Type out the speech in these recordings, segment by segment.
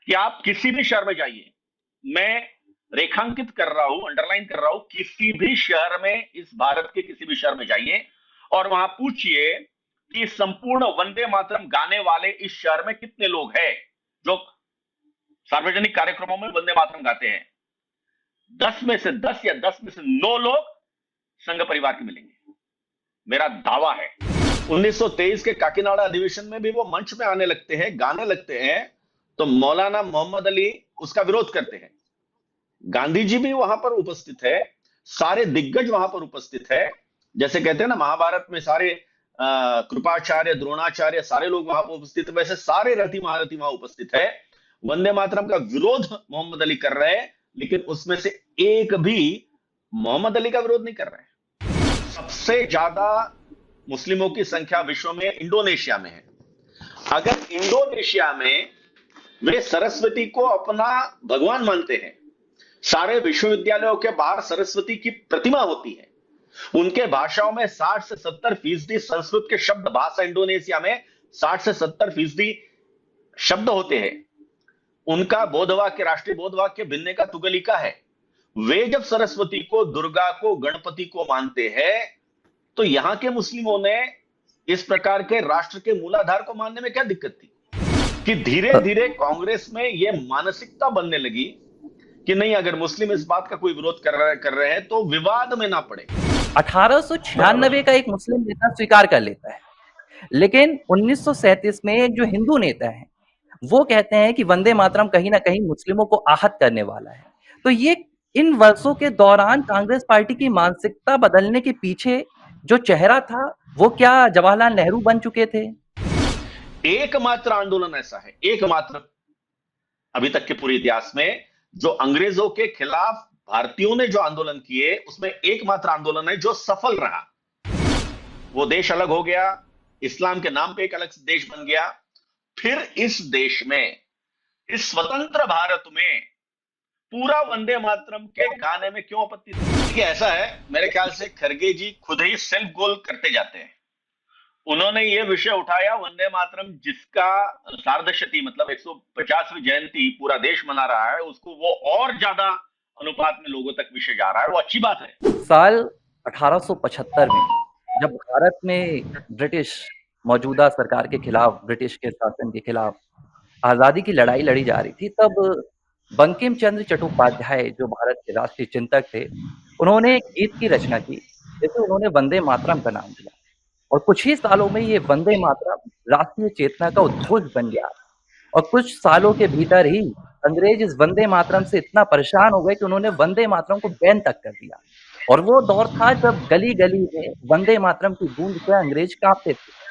कि आप किसी भी शहर में जाइए, मैं रेखांकित कर रहा हूं, अंडरलाइन कर रहा हूं, किसी भी शहर में, इस भारत के किसी भी शहर में जाइए और वहां पूछिए कि संपूर्ण वंदे मातरम गाने वाले इस शहर में कितने लोग हैं जो सार्वजनिक कार्यक्रमों में वंदे मातरम गाते हैं। 10 में से 10 या 10 में से 9 लोग संघ परिवार के मिलेंगे, मेरा दावा है। 1923 के काकीनाडा अधिवेशन में भी वो मंच में आने लगते हैं, गाने लगते हैं, तो मौलाना मोहम्मद अली उसका विरोध करते हैं। गांधी जी भी वहां पर उपस्थित है, सारे दिग्गज वहां पर उपस्थित है। जैसे कहते हैं ना महाभारत में सारे कृपाचार्य, द्रोणाचार्य, सारे लोग वहां पर उपस्थित है, वैसे सारे रथी महारथी वहां उपस्थित है। वंदे मातरम का विरोध मोहम्मद अली कर रहे हैं, लेकिन उसमें से एक भी मोहम्मद अली का विरोध नहीं कर रहे हैं। सबसे ज्यादा मुस्लिमों की संख्या विश्व में इंडोनेशिया में है। अगर इंडोनेशिया में वे सरस्वती को अपना भगवान मानते हैं, सारे विश्वविद्यालयों के बाहर सरस्वती की प्रतिमा होती है, उनके भाषाओं में 60 से 70% संस्कृत के शब्द, भाषा इंडोनेशिया में 60 से 70% शब्द होते हैं। उनका बोधवाक्य, राष्ट्रीय बोधवाक्य भिन्न का तुगलिका है। वे जब सरस्वती को, दुर्गा को, गणपति को मानते हैं, तो यहां के मुस्लिमों ने इस प्रकार के राष्ट्र के मूलाधार को मानने में क्या दिक्कत थी? कि धीरे धीरे कांग्रेस में यह मानसिकता बनने लगी कि नहीं, अगर मुस्लिम इस बात का कोई विरोध कर रहे हैं तो विवाद में ना पड़े। 1896 का एक मुस्लिम नेता स्वीकार कर लेता है, लेकिन 1937 में एक जो हिंदू नेता है वो कहते हैं कि वंदे मातरम कहीं ना कहीं मुस्लिमों को आहत करने वाला है। तो ये इन वर्षों के दौरान कांग्रेस पार्टी की मानसिकता बदलने के पीछे जो चेहरा था वो क्या जवाहरलाल नेहरू बन चुके थे? एकमात्र आंदोलन ऐसा है, एकमात्र अभी तक के पूरे इतिहास में, जो अंग्रेजों के खिलाफ भारतीयों ने जो आंदोलन किए, उसमें एकमात्र आंदोलन है जो सफल रहा। वो देश अलग हो गया, इस्लाम के नाम पे एक अलग देश बन गया। फिर इस देश में, इस स्वतंत्र भारत में पूरा वंदे मातरम के गाने में क्यों आपत्ति थी? देखिए ऐसा है, मेरे ख्याल से खरगे जी खुद ही सेल्फ गोल करते जाते हैं। उन्होंने ये विषय उठाया, वंदे मातरम जिसका सार्धशती मतलब 150वीं जयंती पूरा देश मना रहा है, उसको वो और ज्यादा अनुपात में लोगों तक विषय जा रहा है, वो अच्छी बात है। साल 1875 में जब भारत में ब्रिटिश मौजूदा सरकार के खिलाफ, ब्रिटिश के शासन के खिलाफ आजादी की लड़ाई लड़ी जा रही थी, तब बंकिम चंद्र चट्टोपाध्याय जो भारत के राष्ट्रीय चिंतक थे, उन्होंने एक गीत की रचना की, जिसे उन्होंने वंदे मातरम का नाम दिया। और कुछ ही सालों में ये वंदे मातरम राष्ट्रीय चेतना का उद्घोष बन गया। और कुछ सालों के भीतर ही अंग्रेज इस वंदे मातरम से इतना परेशान हो गए कि उन्होंने वंदे मातरम को बैन तक कर दिया। और वो दौर था जब गली गली में वंदे मातरम की गूंज से अंग्रेज कांपते थे।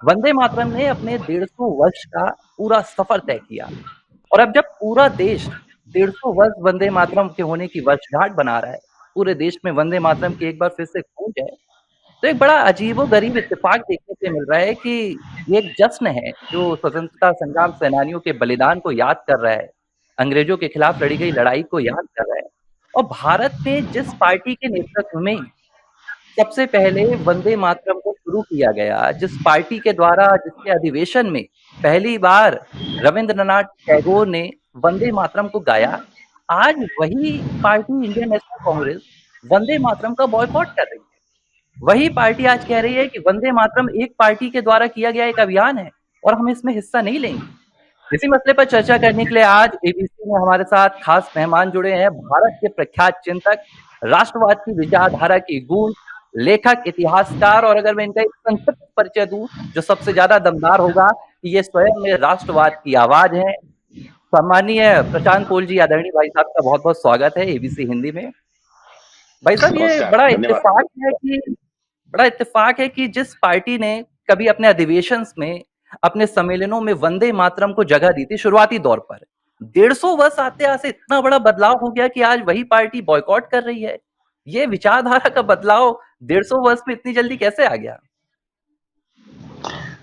वंदे मातरम ने अपने 150 वर्ष का पूरा सफर तय किया। और अब जब पूरा देश 150 वर्ष वंदे मातरम के होने की वर्षगांठ बना रहा है, पूरे देश में वंदे मातरम की एक बार फिर से गूंज है, तो एक बड़ा अजीबो-गरीब इत्तेफ़ाक देखने से मिल रहा है कि ये एक जश्न है जो स्वतंत्रता संग्राम सेनानियों के बलिदान को याद कर रहा है, अंग्रेज़ों के खिलाफ लड़ी गई लड़ाई को याद कर रहा है। और भारत में जिस पार्टी के नेतृत्व में सबसे पहले वंदे मातरम को शुरू किया गया, जिस पार्टी के द्वारा, जिसके अधिवेशन में पहली बार रवींद्रनाथ टैगोर ने वंदे मातरम को गाया, आज वही party Indian national Congress Vande Mataram का बॉयकॉट कर रही है। वही पार्टी आज कह रही है कि वंदे मातरम एक पार्टी के द्वारा किया गया एक अभियान है और हम इसमें हिस्सा नहीं लेंगे। इसी मसले पर चर्चा करने के लिए आज एबीसी में हमारे साथ खास मेहमान जुड़े हैं, भारत के प्रख्यात चिंतक, राष्ट्रवाद की विचारधारा की गूंज, लेखक, इतिहासकार, और अगर मैं इनका एक संक्षिप्त परिचय दूं जो सबसे ज्यादा दमदार होगा कि ये स्वयं में राष्ट्रवाद की आवाज है। सम्मानीय प्रशांत पोल जी, आदरणीय भाई साहब का बहुत बहुत स्वागत है एबीसी हिंदी में। भाई साहब, ये नमस्कार, धन्यवाद। बड़ा इत्तेफाक है कि जिस पार्टी ने कभी अपने अधिवेशंस में, अपने सम्मेलनों में वंदे मातरम को जगह दी थी शुरुआती दौर पर, 150 वर्ष आते आते इतना बड़ा बदलाव हो गया कि आज वही पार्टी बॉयकॉट कर रही है। ये विचारधारा का बदलाव 150 वर्ष में इतनी जल्दी कैसे आ गया?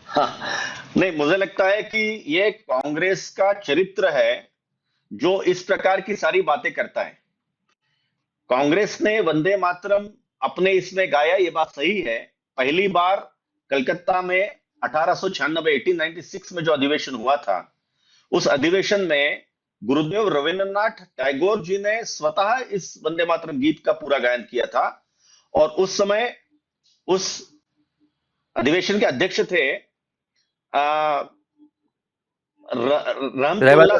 हाँ, नहीं, मुझे लगता है कि ये कांग्रेस का चरित्र है जो इस प्रकार की सारी बातें करता है। कांग्रेस ने वंदे मातरम अपने इसमें गाया, ये बात सही है। पहली बार कलकत्ता में 1896 1896 में जो अधिवेशन हुआ था, उस अधिवेशन में गुरुदेव रविंद्रनाथ टैगोर जी ने स्वतः इस वंदे मातरम गीत का पूरा गायन किया था। और उस समय उस अधिवेशन के अध्यक्ष थे आ, रहमतुल्ला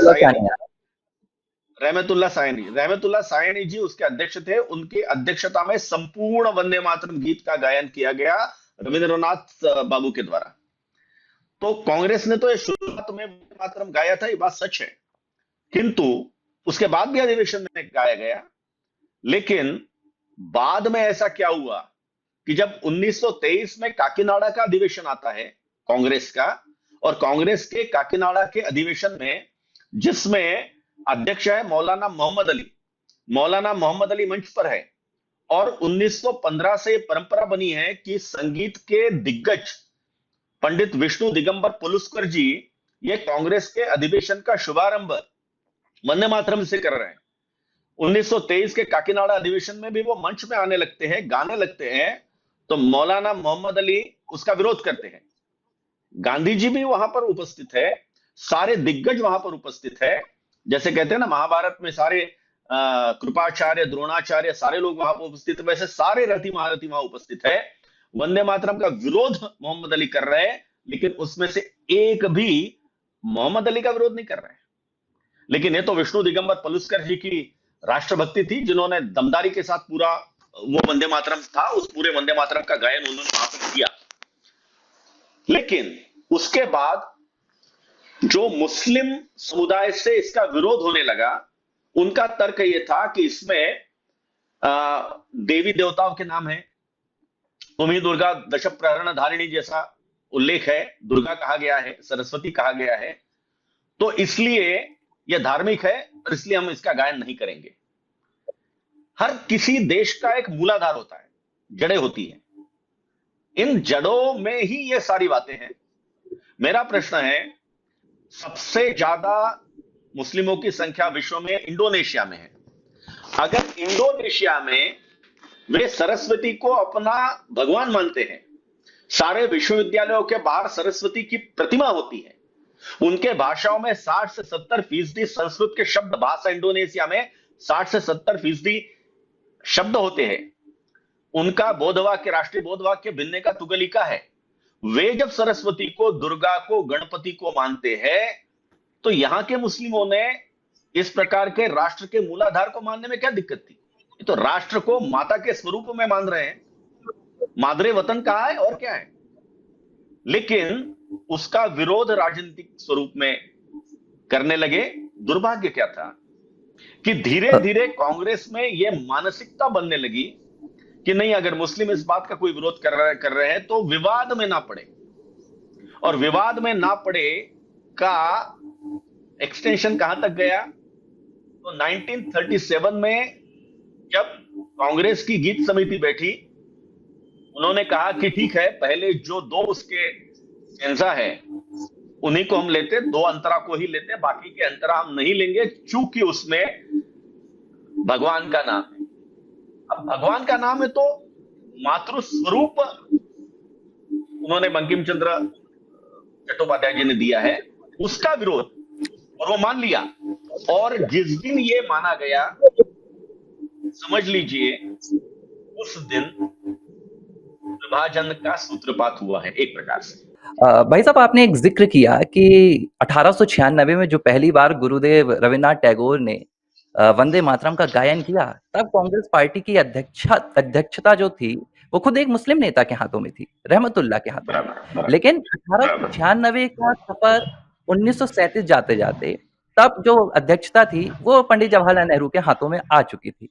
रहमतुल्लाह सायनी। सानिया। रहमतुल्ला सायनी जी उसके अध्यक्ष थे। उनकी अध्यक्षता में संपूर्ण वंदे मातरम गीत का गायन किया गया रविंद्रनाथ बाबू के द्वारा। तो कांग्रेस ने तो ये शुरुआत में वंदे मातरम गाया था, ये बात सच है, किंतु उसके बाद भी अधिवेशन में गाया गया। लेकिन बाद में ऐसा क्या हुआ कि जब 1923 में काकीनाडा का अधिवेशन आता है कांग्रेस का, और कांग्रेस के काकीनाडा के अधिवेशन में, जिसमें अध्यक्ष है मौलाना मोहम्मद अली, मौलाना मोहम्मद अली मंच पर है, और 1915 से परंपरा बनी है कि संगीत के दिग्गज पंडित विष्णु दिगंबर पुलुस्कर जी ये कांग्रेस के अधिवेशन का शुभारंभ वंदे मातरम से कर रहे हैं। 1923 के काकीनाडा अधिवेशन में भी वो मंच में आने लगते हैं, गाने लगते हैं, तो मौलाना मोहम्मद अली उसका विरोध करते हैं। गांधी जी भी वहां पर उपस्थित है, सारे दिग्गज वहां पर उपस्थित है। जैसे कहते हैं ना महाभारत में सारे कृपाचार्य द्रोणाचार्य सारे लोग वहां पर उपस्थित है, वैसे सारे रथी महारथी वहां उपस्थित है। वंदे मातरम का विरोध मोहम्मद अली कर रहे हैं, लेकिन उसमें से एक भी मोहम्मद अली का विरोध नहीं कर रहे हैं। लेकिन ये तो विष्णु दिगंबर पलुस्कर जी की राष्ट्रभक्ति थी, जिन्होंने दमदारी के साथ पूरा वो वंदे मातरम था, उस पूरे वंदे मातरम का गायन उन्होंने वहां पर किया। लेकिन उसके बाद जो मुस्लिम समुदाय से इसका विरोध होने लगा, उनका तर्क यह था कि इसमें देवी देवताओं के नाम है, तुम्ही दुर्गा दश प्रहरण धारिणी जैसा उल्लेख है, दुर्गा कहा गया है, सरस्वती कहा गया है, तो इसलिए यह धार्मिक है और इसलिए हम इसका गायन नहीं करेंगे। हर किसी देश का एक मूलाधार होता है, जड़ें होती हैं, इन जड़ों में ही ये सारी बातें हैं। मेरा प्रश्न है, सबसे ज्यादा मुस्लिमों की संख्या विश्व में इंडोनेशिया में है। अगर इंडोनेशिया में वे सरस्वती को अपना भगवान मानते हैं, सारे विश्वविद्यालयों के बाहर सरस्वती की प्रतिमा होती है, उनके भाषाओं में 60 से 70% संस्कृत के शब्द, भाषा इंडोनेशिया में 60 से 70% शब्द होते हैं, उनका बोधवाक्य, राष्ट्रीय बोधवाक्य भिन्न का तुगलिका है। वे जब सरस्वती को, दुर्गा को, गणपति को मानते हैं, तो यहां के मुस्लिमों ने इस प्रकार के राष्ट्र के मूलाधार को मानने में क्या दिक्कत थी? ये तो राष्ट्र को माता के स्वरूप में मान रहे हैं, मादरे वतन कहा है और क्या है। लेकिन उसका विरोध राजनीतिक स्वरूप में करने लगे। दुर्भाग्य क्या था कि धीरे धीरे कांग्रेस में यह मानसिकता बनने लगी कि नहीं, अगर मुस्लिम इस बात का कोई विरोध कर रहे हैं तो विवाद में ना पड़े, और विवाद में ना पड़े का एक्सटेंशन कहां तक गया, तो 1937 में जब कांग्रेस की गीत समिति बैठी, उन्होंने कहा कि ठीक है, पहले जो दो उसके सेंसा है उन्हीं को हम लेते, दो अंतरा को ही लेते, बाकी के अंतरा हम नहीं लेंगे, चूंकि उसमें भगवान का नाम है। अब भगवान का नाम है तो मातृ स्वरूप उन्होंने बंकिम चंद्र चट्टोपाध्याय जी ने दिया है, उसका विरोध, और वो मान लिया। और जिस दिन ये माना गया, समझ लीजिए उस दिन विभाजन का सूत्रपात हुआ है एक प्रकार से। भाई साहब, आपने एक जिक्र किया कि 1896 में जो पहली बार गुरुदेव रविन्द्रनाथ टैगोर ने वंदे मातरम का गायन किया, तब कांग्रेस पार्टी की अध्यक्षता जो थी वो खुद एक मुस्लिम नेता के हाथों में थी, रहमतुल्लाह के हाथों में। लेकिन 1896 का सफर 1937 जाते जाते तब जो अध्यक्षता थी वो पंडित जवाहरलाल नेहरू के हाथों में आ चुकी थी।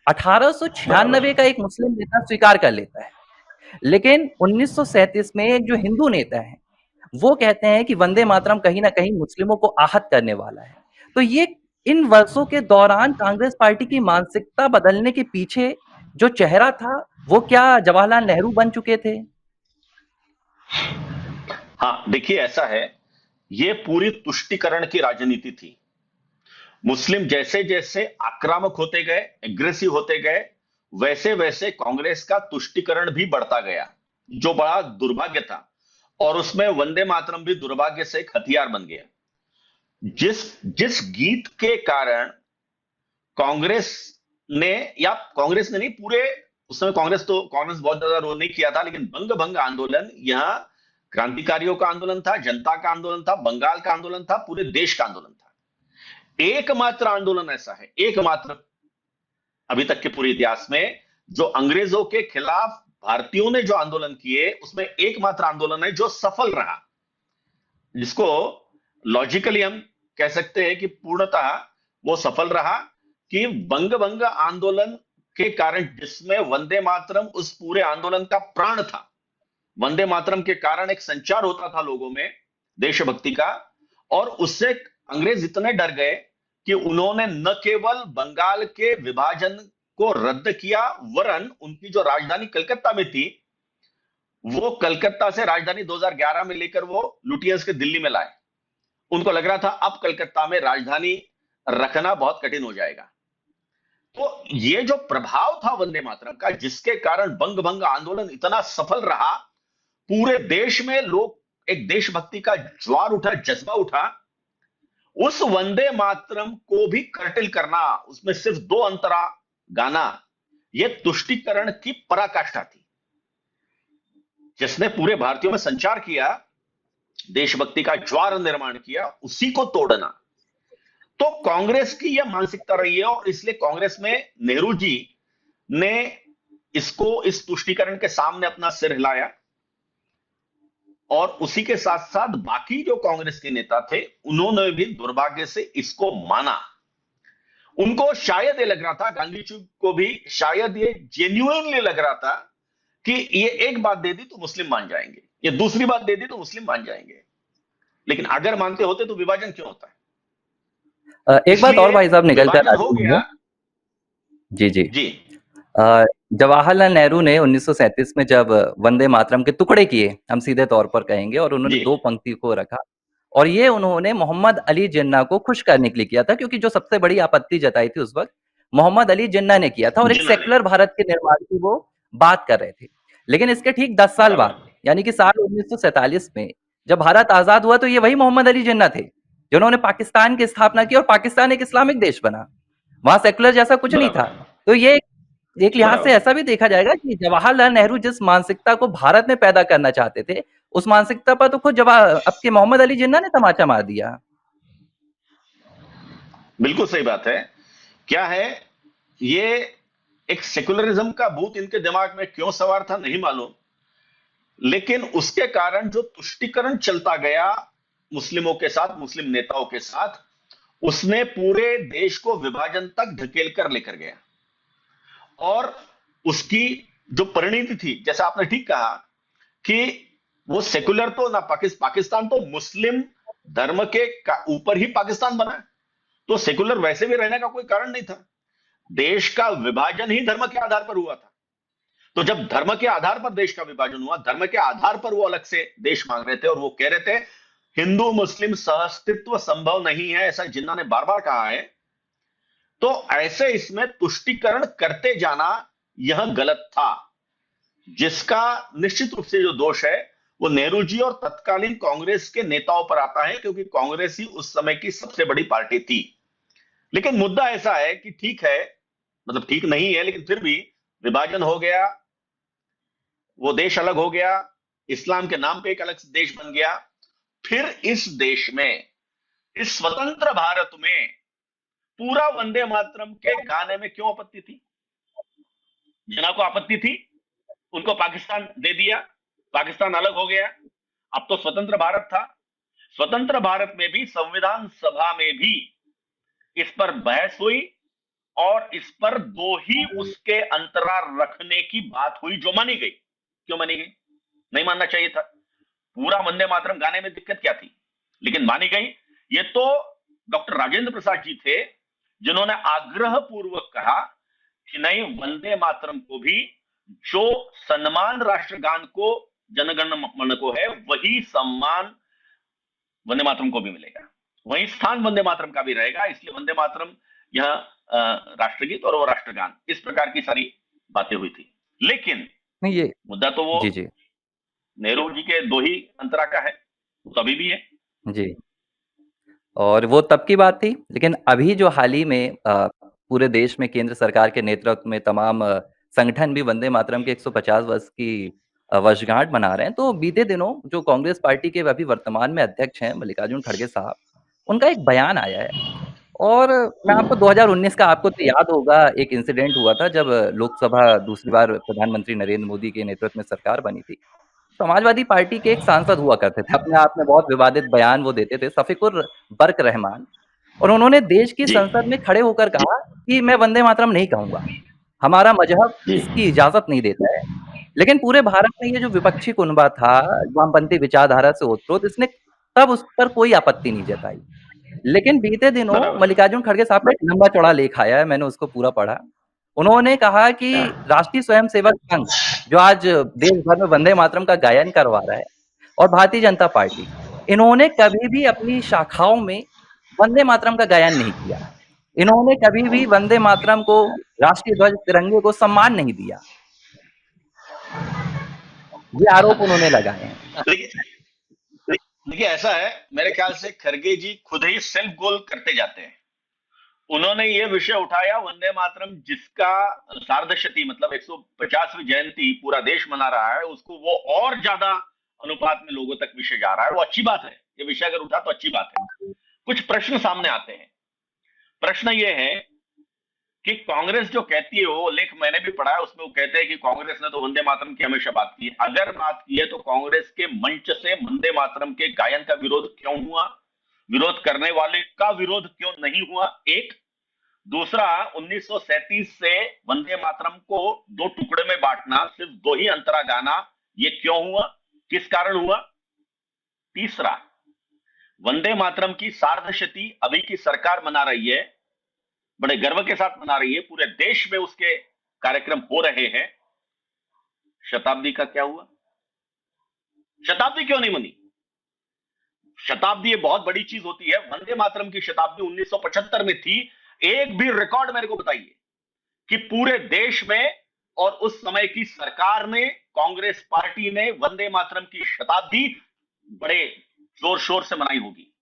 1896 का एक मुस्लिम नेता स्वीकार कर लेता है, लेकिन 1937 में एक जो हिंदू नेता है वो कहते हैं कि वंदे मातरम कहीं ना कहीं मुस्लिमों को आहत करने वाला है। तो ये इन वर्षों के दौरान कांग्रेस पार्टी की मानसिकता बदलने के पीछे जो चेहरा था वो क्या जवाहरलाल नेहरू बन चुके थे? हाँ, देखिए ऐसा है, ये पूरी तुष्टिकरण की राजनीति थी। मुस्लिम जैसे जैसे आक्रामक होते गए, एग्रेसिव होते गए, वैसे वैसे कांग्रेस का तुष्टिकरण भी बढ़ता गया, जो बड़ा दुर्भाग्य था। और उसमें वंदे मातरम भी दुर्भाग्य से एक हथियार बन गया। जिस जिस गीत के कारण कांग्रेस ने, या कांग्रेस ने नहीं, पूरे उस समय कांग्रेस बहुत ज्यादा रोल नहीं किया था, लेकिन बंग भंग आंदोलन यहां क्रांतिकारियों का आंदोलन था, जनता का आंदोलन था, बंगाल का आंदोलन था, पूरे देश का आंदोलन था। एकमात्र आंदोलन ऐसा है, एकमात्र अभी तक के पूरे इतिहास में, जो अंग्रेजों के खिलाफ भारतीयों ने जो आंदोलन किए, उसमें एकमात्र आंदोलन है जो सफल रहा, जिसको लॉजिकली हम कह सकते हैं कि पूर्णतः वो सफल रहा, कि बंग भंग आंदोलन के कारण, जिसमें वंदे मातरम उस पूरे आंदोलन का प्राण था, वंदे मातरम के कारण एक संचार होता था लोगों में देशभक्ति का, और उससे अंग्रेज इतने डर गए कि उन्होंने न केवल बंगाल के विभाजन को रद्द किया, वरन उनकी जो राजधानी कलकत्ता में थी, वो कलकत्ता से राजधानी 2011 में लेकर वो लुटियंस के दिल्ली में लाए। उनको लग रहा था अब कलकत्ता में राजधानी रखना बहुत कठिन हो जाएगा। तो ये जो प्रभाव था वंदे मातरम का, जिसके कारण बंग भंग आंदोलन इतना सफल रहा, पूरे देश में लोग, एक देशभक्ति का ज्वार उठा, जज्बा उठा, उस वंदे मातरम को भी कर्टिल करना, उसमें सिर्फ 2 अंतरा गाना, यह तुष्टीकरण की पराकाष्ठा थी, जिसने पूरे भारतीयों में संचार किया, देशभक्ति का ज्वार निर्माण किया, उसी को तोड़ना। तो कांग्रेस की यह मानसिकता रही है, और इसलिए कांग्रेस में नेहरू जी ने इसको, इस तुष्टीकरण के सामने अपना सिर हिलाया, और उसी के साथ साथ बाकी जो कांग्रेस के नेता थे, उन्होंने भी दुर्भाग्य से इसको माना। उनको शायद ये लग रहा था, गांधी जी को भी शायद ये जेन्युइनली लग रहा था, कि ये एक बात दे दी तो मुस्लिम मान जाएंगे, ये दूसरी बात दे दी तो मुस्लिम मान जाएंगे, लेकिन अगर मानते होते तो विभाजन क्यों होता है? एक बात और इसलिए भाई साहब निकल कर विभाजन हो आती गया। है। जी, जी। जी। जवाहरलाल नेहरू ने 1937 में जब वंदे मातरम के टुकड़े किए, हम सीधे तौर पर कहेंगे, और उन्होंने जी। 2 पंक्ति को रखा, और ये उन्होंने मोहम्मद अली जिन्ना को खुश करने के लिए किया था, क्योंकि जो सबसे बड़ी आपत्ति जताई थी उस वक़्त, मोहम्मद अली जिन्ना ने किया था, और एक जिन्ना ने। सेक्युलर भारत के निर्माण की वो बात कर रहे थे। लेकिन इसके ठीक 10 साल बराबर। बाद, यानी कि साल 1947 में जब भारत आज़ाद हुआ, तो ये वही मोहम्मद अली जिन्ना थे, जिन्होंने पाकिस्तान की स्थापना की, और पाकिस्तान एक इस्लामिक देश बना। वहाँ सेक्युलर जैसा कुछ नहीं था। बराबर। तो ये एक लिहाज से बराबर। ऐसा भी देखा जाएगा कि जवाहरलाल नेहरू जिस मानसिकता को भारत में पैदा करना चाहते थे, उस मानसिकता पर तो खुद आपके मोहम्मद अली जिन्ना ने तमाचा मार दिया। बिल्कुल सही बात है। क्या है, ये एक सेकुलरिज्म का भूत इनके दिमाग में क्यों सवार था नहीं मालूम, लेकिन उसके कारण जो तुष्टीकरण चलता गया मुस्लिमों के साथ, मुस्लिम नेताओं के साथ, उसने पूरे देश को विभाजन तक ढकेल कर लेकर गया। और उसकी जो परिणति थी, जैसा आपने ठीक कहा, कि वो सेकुलर तो ना, पाकिस्तान तो मुस्लिम धर्म के ऊपर ही पाकिस्तान बना है, तो सेकुलर वैसे भी रहने का कोई कारण नहीं था। देश का विभाजन ही धर्म के आधार पर हुआ था। तो जब धर्म के आधार पर देश का विभाजन हुआ, धर्म के आधार पर वो अलग से देश मांग रहे थे, और वो कह रहे थे हिंदू मुस्लिम सहअस्तित्व संभव नहीं है, ऐसा जिन्ना ने बार बार कहा है। तो ऐसे इसमें तुष्टीकरण करते जाना यह गलत था, जिसका निश्चित रूप से जो दोष है वो नेहरू जी और तत्कालीन कांग्रेस के नेताओं पर आता है, क्योंकि कांग्रेस ही उस समय की सबसे बड़ी पार्टी थी। लेकिन मुद्दा ऐसा है कि ठीक है, मतलब ठीक नहीं है, लेकिन फिर भी विभाजन हो गया, वो देश अलग हो गया, इस्लाम के नाम पे एक अलग देश बन गया। फिर इस देश में, इस स्वतंत्र भारत में, पूरा वंदे मातरम के गाने में क्यों आपत्ति थी? जिन्ना को आपत्ति थी, उनको पाकिस्तान दे दिया, पाकिस्तान अलग हो गया, अब तो स्वतंत्र भारत था। स्वतंत्र भारत में भी संविधान सभा में भी इस पर बहस हुई, और इस पर 2 ही उसके अंतरा रखने की बात हुई, जो मानी गई। क्यों मानी गई? नहीं मानना चाहिए था। पूरा वंदे मातरम गाने में दिक्कत क्या थी, लेकिन मानी गई। ये तो डॉक्टर राजेंद्र प्रसाद जी थे, जिन्होंने आग्रह पूर्वक कहा कि नहीं, वंदे मातरम को भी जो सम्मान राष्ट्रगान को, जनगण मन को है, वही सम्मान वंदे मातरम को भी मिलेगा, वही स्थान वंदे मातरम का भी रहेगा। इसलिए वंदे मातरम यह राष्ट्रगीत और वो राष्ट्रगान, इस प्रकार की सारी बातें हुई थी। लेकिन नहीं, ये मुद्दा तो वो जी, जी। नेहरू जी के 2 ही अंतरा का है, वो तो अभी भी है। जी। और वो तब की बात थी, लेकिन अभी जो हाल ही में पूरे देश में केंद्र सरकार के नेतृत्व में तमाम संगठन भी वंदे मातरम के 150 वर्ष की वर्षगांठ मना रहे हैं। तो बीते दिनों जो कांग्रेस पार्टी के अभी वर्तमान में अध्यक्ष हैं मल्लिकार्जुन खड़गे साहब, उनका एक बयान आया है और मैं आपको 2019 का आपको तो याद होगा एक इंसिडेंट हुआ था जब लोकसभा दूसरी बार प्रधानमंत्री नरेंद्र मोदी के नेतृत्व में सरकार बनी थी। समाजवादी पार्टी के एक सांसद हुआ करते थे, अपने आप में बहुत विवादित बयान वो देते थे, शफीकुर बर्क रहमान। और उन्होंने देश की जी संसद में खड़े होकर कहा कि मैं वंदे मातरम नहीं कहूँगा, हमारा मज़हब जी इसकी इजाज़त नहीं देता है। लेकिन पूरे भारत में ये जो विपक्षी कुनबा था, वामपंथी विचारधारा से ओतप्रोत, इसने तब उस पर कोई आपत्ति नहीं जताई। लेकिन बीते दिनों बराबर। मल्लिकार्जुन खड़गे साहब का एक लंबा-चौड़ा लेख आया है, मैंने उसको पूरा पढ़ा। उन्होंने कहा कि राष्ट्रीय स्वयंसेवक संघ, जो आज देश भर में वंदे मातरम का गायन करवा रहा है, और भारतीय जनता पार्टी, इन्होंने कभी भी अपनी शाखाओं में वंदे मातरम का गायन नहीं किया। इन्होंने कभी भी वंदे मातरम को, राष्ट्रीय ध्वज, तिरंगे को सम्मान नहीं दिया। ये आरोप उन्होंने लगाए हैं। देखिए देखिए ऐसा है, मेरे ख्याल से खरगे जी खुद ही सेल्फ गोल करते जाते हैं। उन्होंने ये विषय उठाया, वंदे मातरम जिसका सार्धशती मतलब 150वीं जयंती पूरा देश मना रहा है, उसको वो और ज्यादा अनुपात में लोगों तक विषय जा रहा है। वो अच्छी बात है, ये विषय अगर उठा तो अच्छी बात है। कुछ प्रश्न सामने आते हैं। प्रश्न ये है कि कांग्रेस जो कहती है, वो लेख मैंने भी पढ़ा है, उसमें वो कहते हैं कि कांग्रेस ने तो वंदे मातरम की हमेशा बात की है। अगर बात की है तो कांग्रेस के मंच से वंदे मातरम के गायन का विरोध क्यों हुआ, विरोध करने वाले का विरोध क्यों नहीं हुआ, एक। दूसरा, 1937 से वंदे मातरम को दो टुकड़े में बांटना, सिर्फ दो ही अंतरा गाना, ये क्यों हुआ, किस कारण हुआ। तीसरा, वंदे मातरम की सार्धशती अभी की सरकार मना रही है, बड़े गर्व के साथ मना रही है, पूरे देश में उसके कार्यक्रम हो रहे हैं। शताब्दी का क्या हुआ, शताब्दी क्यों नहीं मनी। शताब्दी ये बहुत बड़ी चीज होती है। वंदे मातरम की शताब्दी 1975 में थी। एक भी रिकॉर्ड मेरे को बताइए कि पूरे देश में और उस समय की सरकार ने, कांग्रेस पार्टी ने वंदे मातरम की शताब्दी बड़े जोर शोर से मनाई होगी।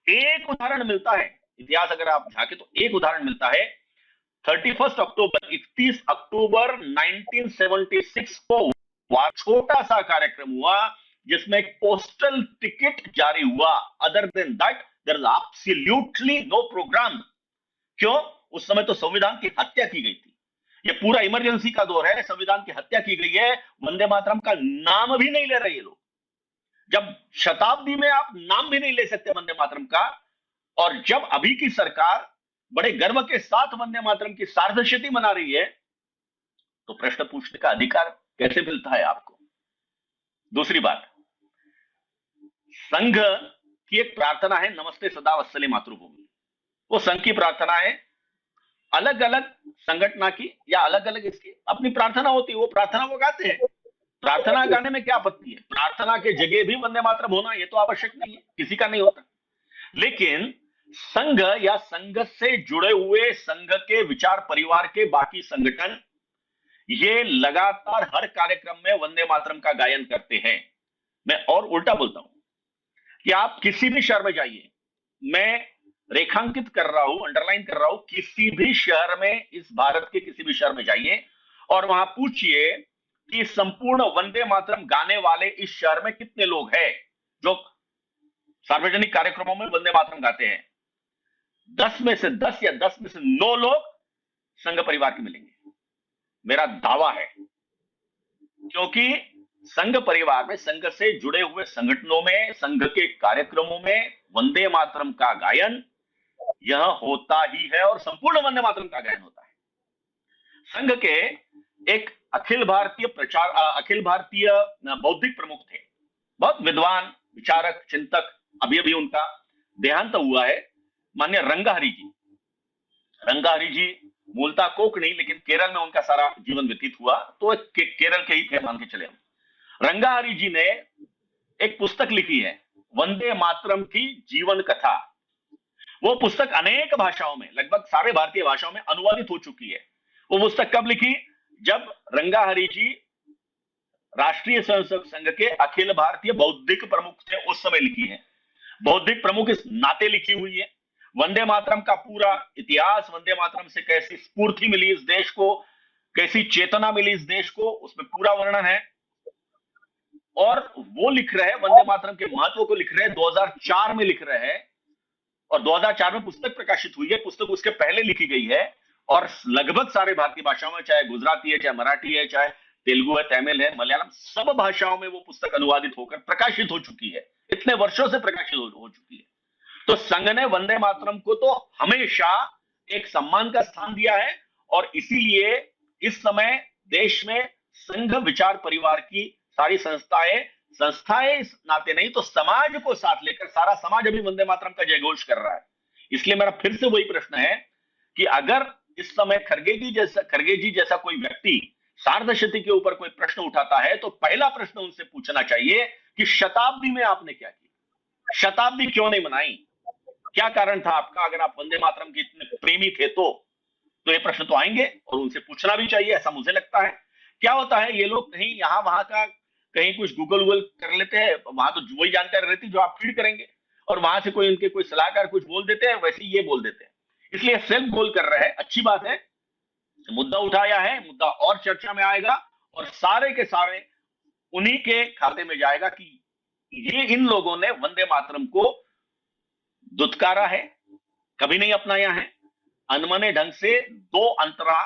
एक उदाहरण मिलता है, इतिहास अगर आप झांके तो एक उदाहरण मिलता है। 31 अक्टूबर 1976 को छोटा सा कार्यक्रम हुआ जिसमें एक पोस्टल टिकट जारी हुआ। Other than that there is absolutely no programme. क्यों? उस समय तो संविधान की हत्या की गई थी। ये पूरा इमरजेंसी का दौर है, संविधान की हत्या की गई है, वंदे मातरम का नाम भी नहीं ले रहे ये लोग। जब शताब्दी में आप नाम भी नहीं ले सकते वंदे मातरम का, और जब अभी की सरकार बड़े गर्व के साथ वंदे मातरम की सार्धशती मना रही है, तो प्रश्न पूछने का अधिकार कैसे मिलता है आपको। दूसरी बात, संघ की एक प्रार्थना है, नमस्ते सदा वत्सले मातृभूमि। वो संघ की प्रार्थना है, अलग अलग संगठना की या अलग अलग इसकी अपनी प्रार्थना होती है, वो प्रार्थना वो गाते हैं। प्रार्थना गाने में क्या आपत्ति है, प्रार्थना के जगह भी वंदे मातरम होना ये तो आवश्यक नहीं है, किसी का नहीं होता। लेकिन संघ या संघ से जुड़े हुए संघ के विचार परिवार के बाकी संगठन ये लगातार हर कार्यक्रम में वंदे मातरम का गायन करते हैं। मैं और उल्टा बोलता हूं कि आप किसी भी शहर में जाइए, मैं रेखांकित कर रहा हूं, अंडरलाइन कर रहा हूं, किसी भी शहर में, इस भारत के किसी भी शहर में जाइए और वहां पूछिए कि संपूर्ण वंदे मातरम गाने वाले इस शहर में कितने लोग हैं जो सार्वजनिक कार्यक्रमों में वंदे मातरम गाते हैं। 10 में से 10 या 10 में से 9 लोग संघ परिवार के मिलेंगे, मेरा दावा है। क्योंकि संघ परिवार में, संघ से जुड़े हुए संगठनों में, संघ के कार्यक्रमों में वंदे मातरम का गायन यह होता ही है, और संपूर्ण वंदे मातरम का गायन होता है। संघ के एक अखिल भारतीय बौद्धिक प्रमुख थे, बहुत विद्वान, विचारक, चिंतक, अभी अभी उनका देहांत हुआ है, माननीय रंगाहरी जी। रंगाहरी जी मूलतः कोंकणी, लेकिन केरल में उनका सारा जीवन व्यतीत हुआ, तो केरल के ही थे मान के चले हम। रंगाहरी जी ने एक पुस्तक लिखी है, वंदे मातरम की जीवन कथा। वो पुस्तक अनेक भाषाओं में, लगभग सारे भारतीय भाषाओं में अनुवादित हो चुकी है। वो पुस्तक कब लिखी? जब रंगाहरी जी राष्ट्रीय स्वयंसेवक संघ के अखिल भारतीय बौद्धिक प्रमुख थे, उस समय लिखी है। बौद्धिक प्रमुख इस नाते लिखी हुई है। वंदे मातरम का पूरा इतिहास, वंदे मातरम से कैसी स्फूर्ति मिली इस देश को, कैसी चेतना मिली इस देश को, उसमें पूरा वर्णन है। और वो लिख रहे हैं, वंदे मातरम के महत्व को लिख रहे हैं 2004 में लिख रहे हैं, और 2004 में पुस्तक प्रकाशित हुई है। पुस्तक उसके पहले लिखी गई है, और लगभग सारे भारतीय भाषाओं में, चाहे गुजराती है, चाहे मराठी है, चाहे तेलुगु है, तमिल है, मलयालम, सब भाषाओं में वो पुस्तक अनुवादित होकर प्रकाशित हो चुकी है। इतने वर्षों से प्रकाशित हो चुकी है। तो संघ ने वंदे मातरम को तो हमेशा एक सम्मान का स्थान दिया है, और इसीलिए इस समय देश में संघ विचार परिवार की सारी संस्थाएं संस्थाएं इस नाते नहीं तो समाज को साथ लेकर, सारा समाज अभी वंदे मातरम का जयघोष कर रहा है। इसलिए मेरा फिर से वही प्रश्न है कि अगर इस समय खरगे जी जैसा कोई व्यक्ति सार्धशती के ऊपर कोई प्रश्न उठाता है, तो पहला प्रश्न उनसे पूछना चाहिए कि शताब्दी में आपने क्या किया, शताब्दी क्यों नहीं मनाई, क्या कारण था आपका, अगर आप वंदे मातरम के इतने प्रेमी थे तो ये प्रश्न तो आएंगे, और उनसे पूछना भी चाहिए, ऐसा मुझे लगता है। क्या होता है, ये लोग कहीं यहां वहां का कहीं कुछ गूगल वूगल कर लेते हैं, वहां तो वही जानकारी रहती जो आप फीड करेंगे, और वहां से कोई उनके कोई सलाहकार कुछ बोल देते हैं, वैसे ही ये बोल देते हैं। इसलिए सेल्फ गोल कर रहे हैं, अच्छी बात है, मुद्दा उठाया है, मुद्दा और चर्चा में आएगा, और सारे के सारे उन्हीं के खाते में जाएगा कि ये इन लोगों ने वंदे मातरम को दुत्कारा है, कभी नहीं अपनाया है, अनमने ढंग से दो अंतरा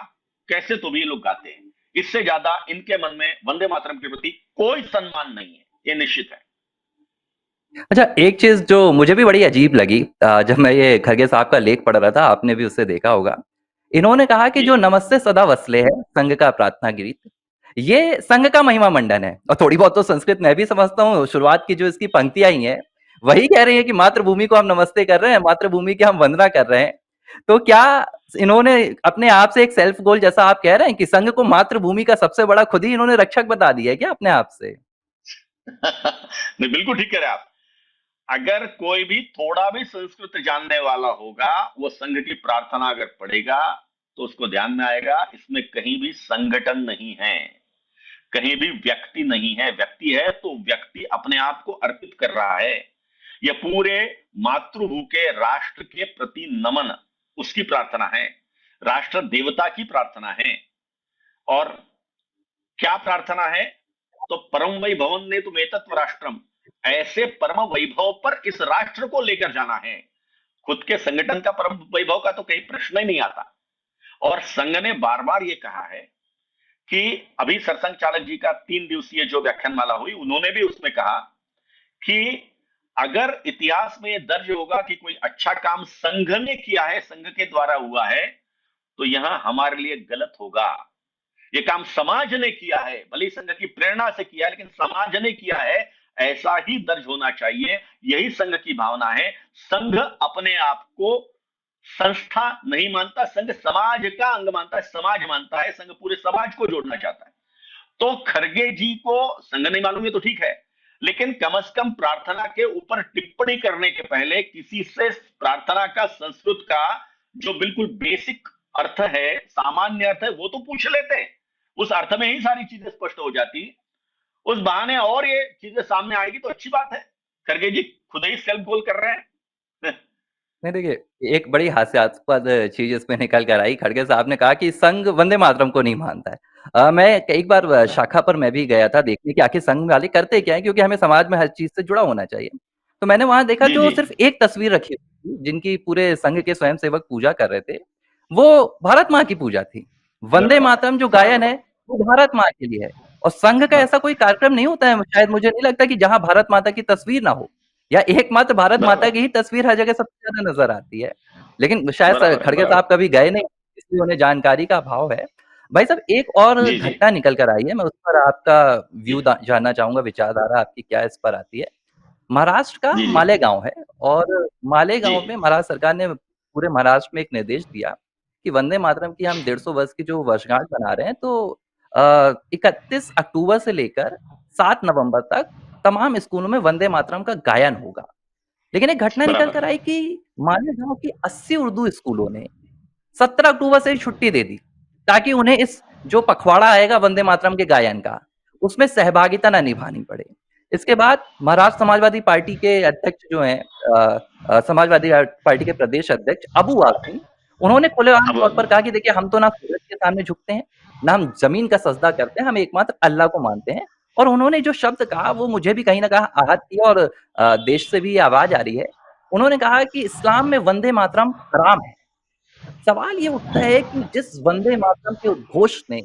कैसे तो भी ये लोग गाते हैं। इससे ज्यादा इनके मन में वंदे मातरम के प्रति कोई सम्मान नहीं है, ये निश्चित है। अच्छा, एक चीज़ जो मुझे भी बड़ी अजीब लगी जब मैं ये खरगे साहब का लेख पढ़ रहा था, आपने भी उसे देखा होगा। इन्होंने कहा कि जी जो नमस्ते सदा वसले है, संघ का प्रार्थना गीत, ये संघ का महिमा मंडन है। और थोड़ी बहुत तो संस्कृत मैं भी समझता हूँ, शुरुआत की जो इसकी पंक्तियाँ आई हैं, वही कह रही हैं कि मातृभूमि को हम नमस्ते कर रहे हैं, मातृभूमि की हम वंदना कर रहे हैं। तो क्या इन्होंने अपने आप से एक सेल्फ गोल जैसा आप कह रहे हैं कि संघ को मातृभूमि का सबसे बड़ा खुद ही इन्होंने रक्षक बता दिया है क्या अपने आप से? नहीं, बिल्कुल ठीक कह रहे हैं आप। अगर कोई भी थोड़ा भी संस्कृत जानने वाला होगा, वो संघ की प्रार्थना अगर पढ़ेगा, तो उसको ध्यान में आएगा इसमें कहीं भी संगठन नहीं है, कहीं भी व्यक्ति नहीं है। व्यक्ति है तो व्यक्ति अपने आप को अर्पित कर रहा है। यह पूरे मातृभू के राष्ट्र के प्रति नमन, उसकी प्रार्थना है, राष्ट्र देवता की प्रार्थना है। और क्या प्रार्थना है, तो परम वैभवन ने तुम एतत्व राष्ट्रम, ऐसे परम वैभव पर इस राष्ट्र को लेकर जाना है। खुद के संगठन का परम वैभव का तो कहीं प्रश्न ही नहीं आता। और संघ ने बार बार ये कहा है कि अभी सरसंघ चालक जी का 3 दिवसीय जो व्याख्यानमाला हुई, उन्होंने भी उसमें कहा कि अगर इतिहास में यह दर्ज होगा कि कोई अच्छा काम संघ ने किया है, संघ के द्वारा हुआ है, तो यहां हमारे लिए गलत होगा। ये काम समाज ने किया है, भले संघ की प्रेरणा से किया है, लेकिन समाज ने किया है, ऐसा ही दर्ज होना चाहिए। यही संघ की भावना है। संघ अपने आप को संस्था नहीं मानता, संघ समाज का अंग मानता है, समाज मानता है, संघ पूरे समाज को जोड़ना चाहता है। तो खरगे जी को संघ नहीं मालूम है तो ठीक है, लेकिन कम से कम प्रार्थना के ऊपर टिप्पणी करने के पहले किसी से प्रार्थना का संस्कृत का जो बिल्कुल बेसिक अर्थ है, सामान्य अर्थ है, वो तो पूछ लेते हैं। उस अर्थ में ही सारी चीजें स्पष्ट हो जाती। उस बहाने और ये चीजें सामने आएगी तो अच्छी बात है। खरगे जी खुद ही सेल्फ गोल कर रहे हैं। नहीं देखिए, एक बड़ी हास्यास्पद चीज़ इसमें निकल कर आई, खड़गे साहब ने कहा कि संघ वंदे मातरम को नहीं मानता है। मैं एक बार शाखा पर मैं भी गया था देखने कि आखिर संघ वाले करते क्या हैं, क्योंकि हमें समाज में हर चीज़ से जुड़ा होना चाहिए। तो मैंने वहाँ देखा जी जो जी। सिर्फ़ एक तस्वीर रखी हुई थी, जिनकी पूरे संघ के स्वयंसेवक पूजा कर रहे थे, वो भारत माँ की पूजा थी। वंदे बराबर मातरम जो बराबर गायन है, वो भारत माँ के लिए है। और संघ का ऐसा कोई कार्यक्रम नहीं होता है, शायद मुझे नहीं लगता कि जहाँ भारत माता की तस्वीर ना हो, या एकमात्र भारत माता बराबर की ही तस्वीर हर जगह सबसे ज़्यादा नज़र आती है। लेकिन शायद बराबर खड़गे बराबर। साहब कभी गए नहीं, इसलिए उन्हें जानकारी का अभाव है। भाई साहब, एक और जी जी घटना निकल कर आई है, मैं उस पर आपका व्यू जानना चाहूंगा, विचारधारा आपकी क्या इस पर आती है। महाराष्ट्र का जी जी मालेगांव है, और जी। मालेगांव में महाराष्ट्र सरकार ने पूरे महाराष्ट्र में एक निर्देश दिया कि वंदे मातरम की हम 150 वर्ष की जो वर्षगांठ मना रहे हैं, तो 31 अक्टूबर से लेकर 7 नवंबर तक तमाम स्कूलों में वंदे मातरम का गायन होगा। लेकिन एक घटना निकल बराबर कर आई कि मालेगांव की 80 उर्दू स्कूलों ने 17 अक्टूबर से ही छुट्टी दे दी, ताकि उन्हें इस जो पखवाड़ा आएगा वंदे मातरम के गायन का, उसमें सहभागिता ना निभानी पड़े। इसके बाद महाराष्ट्र समाजवादी पार्टी के अध्यक्ष जो हैं समाजवादी पार्टी के प्रदेश अध्यक्ष अबू आसिम, उन्होंने खुलेआम अब तौर पर कहा कि देखिए हम तो ना सूरज के सामने झुकते हैं, ना हम ज़मीन का सजदा करते हैं, हम एकमात्र अल्लाह को मानते हैं। और उन्होंने जो शब्द कहा वो मुझे भी कहीं न कहीं आहत किया और देश से भी ये आवाज़ आ रही है। उन्होंने कहा कि इस्लाम में वंदे मातरम हराम है। सवाल ये उठता है कि जिस वंदे मातरम के उद्घोष ने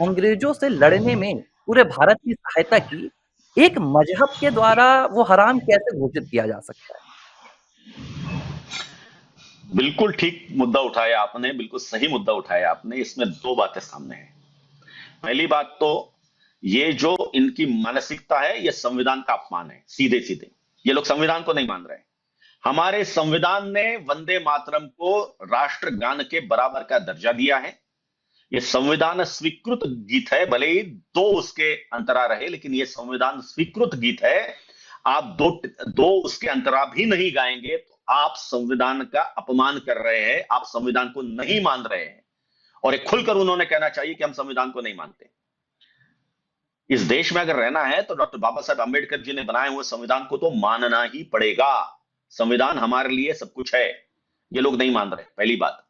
अंग्रेजों से लड़ने में पूरे भारत की सहायता की, एक मज़हब के द्वारा वो हराम कैसे घोषित किया जा सकता है? बिल्कुल ठीक मुद्दा उठाया आपने, बिल्कुल सही मुद्दा उठाया आपने। इसमें दो बातें सामने हैं। पहली बात तो ये जो इनकी मानसिकता है, ये संविधान का अपमान है, सीधे सीधे। ये लोग संविधान को नहीं मान रहे। हमारे संविधान ने वंदे मातरम को राष्ट्रगान के बराबर का दर्जा दिया है। ये संविधान स्वीकृत गीत है, भले ही दो उसके अंतरा रहे, लेकिन ये संविधान स्वीकृत गीत है। आप दो दो उसके अंतरा भी नहीं गाएंगे तो आप संविधान का अपमान कर रहे हैं, आप संविधान को नहीं मान रहे हैं। और एक खुलकर उन्होंने कहना चाहिए कि हम संविधान को नहीं मानते। इस देश में अगर रहना है तो डॉक्टर बाबा साहब अंबेडकर जी ने बनाए हुए संविधान को तो मानना ही पड़ेगा। संविधान हमारे लिए सब कुछ है। ये लोग नहीं मान रहे, पहली बात।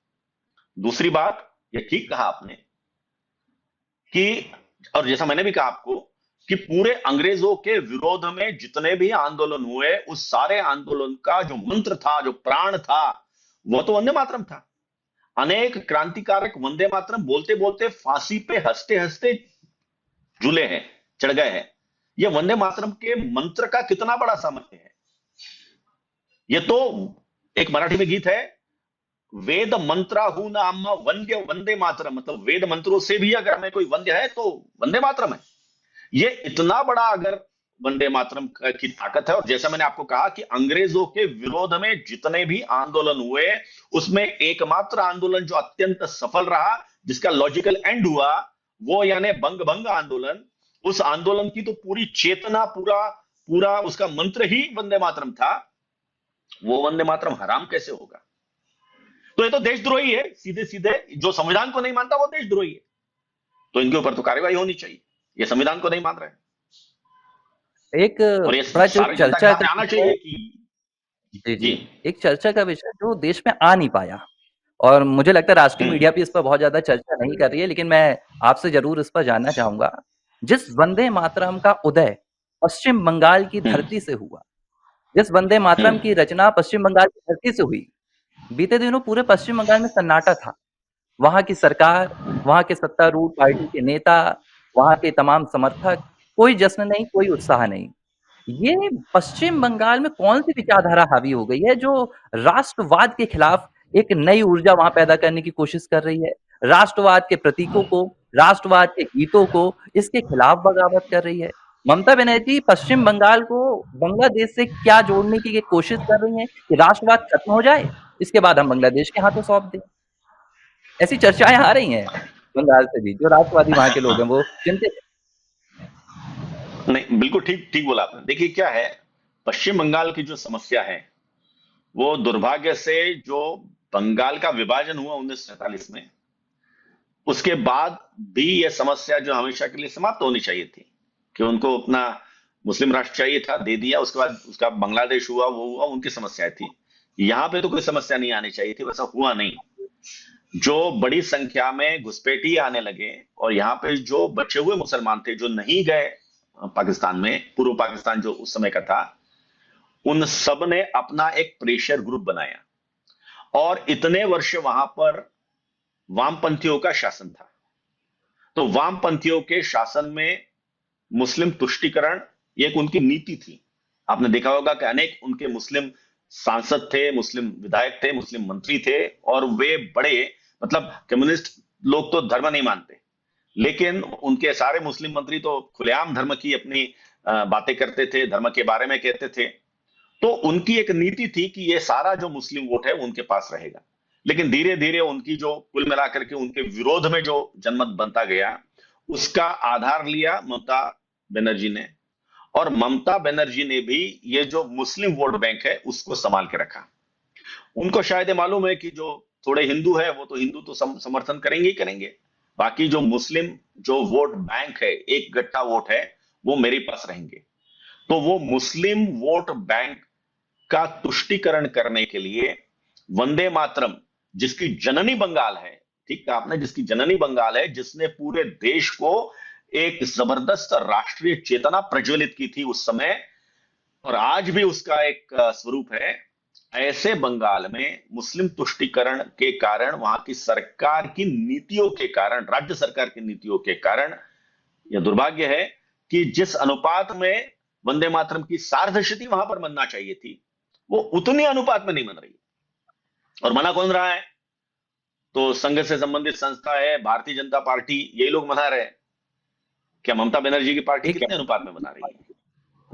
दूसरी बात, ये ठीक कहा आपने कि, और जैसा मैंने भी कहा आपको, कि पूरे अंग्रेजों के विरोध में जितने भी आंदोलन हुए, उस सारे आंदोलन का जो मंत्र था, जो प्राण था, वो तो वंदे मातरम था। अनेक क्रांतिकारक वंदे मातरम बोलते बोलते फांसी पे हंसते हंसते झूले हैं, चढ़ गए हैं। ये वंदे मातरम के मंत्र का कितना बड़ा सामर्थ्य है। ये तो एक मराठी में गीत है, वेद मंत्रा हूं ना अम्मा वंद्य वंदे मातरम, मतलब वेद मंत्रों से भी अगर हमें कोई वंद्य है तो वंदे मातरम है। ये इतना बड़ा अगर वंदे मातरम की ताकत है। और जैसा मैंने आपको कहा कि अंग्रेजों के विरोध में जितने भी आंदोलन हुए, उसमें एकमात्र आंदोलन जो अत्यंत सफल रहा, जिसका लॉजिकल एंड हुआ, वो यानी बंग भंग आंदोलन। उस आंदोलन की तो पूरी चेतना, पूरा पूरा उसका मंत्र ही वंदे मातरम था। वो वंदे मातरम हराम कैसे होगा? तो ये तो देशद्रोही है, सीधे सीधे। जो संविधान को नहीं मानता वो देशद्रोही है। तो इनके ऊपर तो कार्रवाई होनी चाहिए। ये संविधान को नहीं मान रहे हैं एक और ये बड़ा जो सारी जनता के चर्चा का सामने आना विषय चाहिए कि जी, जी। जी। एक चर्चा का विषय जो देश में आ नहीं पाया और मुझे लगता है राष्ट्रीय मीडिया भी इस पर बहुत ज़्यादा चर्चा नहीं कर रही है, लेकिन मैं आपसे ज़रूर इस पर जानना चाहूँगा। जिस वंदे मातरम का उदय पश्चिम बंगाल की हम्म, धरती से हुआ, जिस वंदे मातरम हम्म, की रचना पश्चिम बंगाल की धरती से हुई, बीते दिनों पूरे पश्चिम बंगाल में सन्नाटा था। वहाँ की सरकार, वहाँ के सत्तारूढ़ पार्टी के नेता, वहाँ के तमाम समर्थक, कोई जश्न नहीं, कोई उत्साह नहीं। ये पश्चिम बंगाल में कौन-सी विचारधारा हावी हो गई है जो राष्ट्रवाद के खिलाफ एक नई ऊर्जा वहाँ पैदा करने की कोशिश कर रही है? राष्ट्रवाद के प्रतीकों को, राष्ट्रवाद के गीतों को इसके खिलाफ बगावत कर रही है। ममता बनर्जी पश्चिम बंगाल को बांग्लादेश से क्या जोड़ने की ये कोशिश कर रही हैं कि राष्ट्रवाद खत्म हो जाए, इसके बाद हम बांग्लादेश के हाथों सौंप दें। ऐसी चर्चाएँ आ रही हैं बंगाल से भी, जो राष्ट्रवादी वहाँ के लोग हैं वो चिंतित हैं। नहीं, बिल्कुल ठीक ठीक बोला आपने। देखिए क्या है, पश्चिम बंगाल की जो समस्या है, वो दुर्भाग्य से जो बंगाल का विभाजन हुआ 1947 में, उसके बाद भी ये समस्या जो हमेशा के लिए समाप्त होनी चाहिए थी, कि उनको अपना मुस्लिम राष्ट्र चाहिए था, दे दिया। उसके बाद उसका बांग्लादेश हुआ, वो हुआ, उनकी समस्याएं थी। यहाँ पे तो कोई समस्या नहीं आनी चाहिए थी, वैसा हुआ नहीं। जो बड़ी संख्या में घुसपैठी आने लगे और यहाँ पे जो बचे हुए मुसलमान थे, जो नहीं गए पाकिस्तान में, पूर्व पाकिस्तान जो उस समय का था, उन सब ने अपना एक प्रेशर ग्रुप बनाया। और इतने वर्ष वहां पर वामपंथियों का शासन था। तो वामपंथियों के शासन में मुस्लिम तुष्टीकरण ये एक उनकी नीति थी। आपने देखा होगा कि अनेक उनके मुस्लिम सांसद थे, मुस्लिम विधायक थे, मुस्लिम मंत्री थे, और वे बड़े, मतलब कम्युनिस्ट लोग तो धर्म नहीं मानते, लेकिन उनके सारे मुस्लिम मंत्री तो खुलेआम धर्म की अपनी बातें करते थे, धर्म के बारे में कहते थे। तो उनकी एक नीति थी कि ये सारा जो मुस्लिम वोट है उनके पास रहेगा। लेकिन धीरे धीरे उनकी जो कुल मिलाकर के उनके विरोध में जो जनमत बनता गया, उसका आधार लिया ममता बनर्जी ने। और ममता बनर्जी ने भी ये जो मुस्लिम वोट बैंक है उसको संभाल के रखा। उनको शायद ये मालूम है कि जो थोड़े हिंदू है वो तो हिंदू तो समर्थन करेंगे ही करेंगे, बाकी जो मुस्लिम जो वोट बैंक है, एक गट्टा वोट है, वो मेरे पास रहेंगे। तो वो मुस्लिम वोट बैंक का तुष्टीकरण करने के लिए वंदे मातरम, जिसकी जननी बंगाल है, ठीक है आपने, जिसकी जननी बंगाल है, जिसने पूरे देश को एक जबरदस्त राष्ट्रीय चेतना प्रज्वलित की थी उस समय, और आज भी उसका एक स्वरूप है। ऐसे बंगाल में मुस्लिम तुष्टीकरण के कारण, वहां की सरकार की नीतियों के कारण, राज्य सरकार की नीतियों के कारण, यह दुर्भाग्य है कि जिस अनुपात में वंदे मातरम की सार्धशती वहां पर मनना चाहिए थी, वो उतनी अनुपात में नहीं मन रही। और मना कौन रहा है? तो संघ से संबंधित संस्था है, भारतीय जनता पार्टी, यही लोग मना रहे हैं। क्या ममता बनर्जी की पार्टी ठीक है। कितने अनुपात में बना रही है?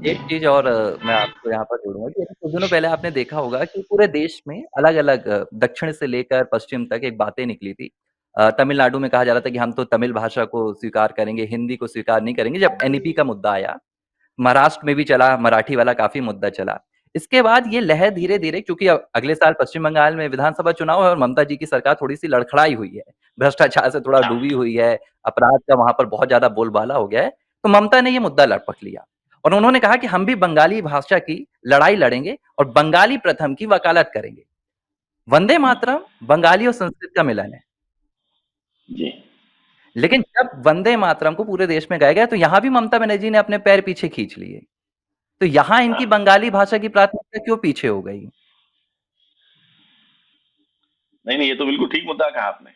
जी। एक चीज़ और मैं आपको यहाँ पर जोड़ूँगा कि अभी कुछ दिनों पहले आपने देखा होगा कि पूरे देश में अलग-अलग दक्षिण से लेकर पश्चिम तक एक बातें निकली थी। तमिलनाडु में कहा जा रहा था कि हम तो तमिल भाषा को स्वीकार करेंगे, हिंदी को स्वीकार नहीं करेंगे, जब एनईपी का मुद्दा आया। महाराष्ट्र में भी चला, मराठी वाला काफ़ी मुद्दा चला। इसके बाद ये लहर धीरे-धीरे, क्योंकि अगले साल पश्चिम बंगाल में विधानसभा चुनाव है और ममता जी की सरकार थोड़ी-सी लड़खड़ाई हुई है, भ्रष्टाचार से थोड़ा हाँ। डूबी हुई है, अपराध का वहाँ पर बहुत ज़्यादा बोलबाला हो गया है, तो ममता ने ये मुद्दा पकड़ लिया और उन्होंने कहा कि हम भी बंगाली भाषा की लड़ाई लड़ेंगे और बंगाली प्रथम की वकालत करेंगे। वंदे मातरम बंगाली और संस्कृत का मिलन है। जी। लेकिन जब वंदे मातरम को पूरे देश में गाया गया, तो यहाँ भी ममता बनर्जी ने अपने पैर पीछे खींच लिए। तो यहाँ इनकी हाँ। बंगाली भाषा की प्राथमिकता क्यों पीछे हो गई? नहीं नहीं, ये तो बिल्कुल ठीक मुद्दा कहा आपने।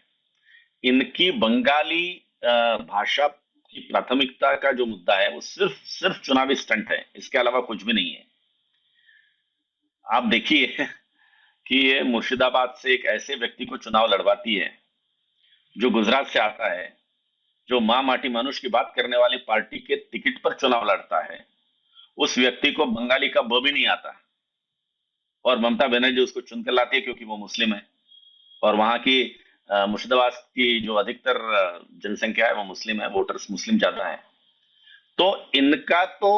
इनकी बंगाली भाषा की प्राथमिकता का जो मुद्दा है, वो सिर्फ सिर्फ चुनावी स्टंट है, इसके अलावा कुछ भी नहीं है। आप देखिए कि ये मुर्शिदाबाद से एक ऐसे व्यक्ति को चुनाव लड़वाती है जो गुजरात से आता है, जो मां माटी मानुष की बात करने वाली पार्टी के टिकट पर चुनाव लड़ता है। उस व्यक्ति को बंगाली का ब भी नहीं आता, और ममता बनर्जी उसको चुनकर लाती है क्योंकि वो मुस्लिम है, और वहां की मुर्शिदाबाद की जो अधिकतर जनसंख्या है वो मुस्लिम है, वोटर्स मुस्लिम ज्यादा है। तो इनका तो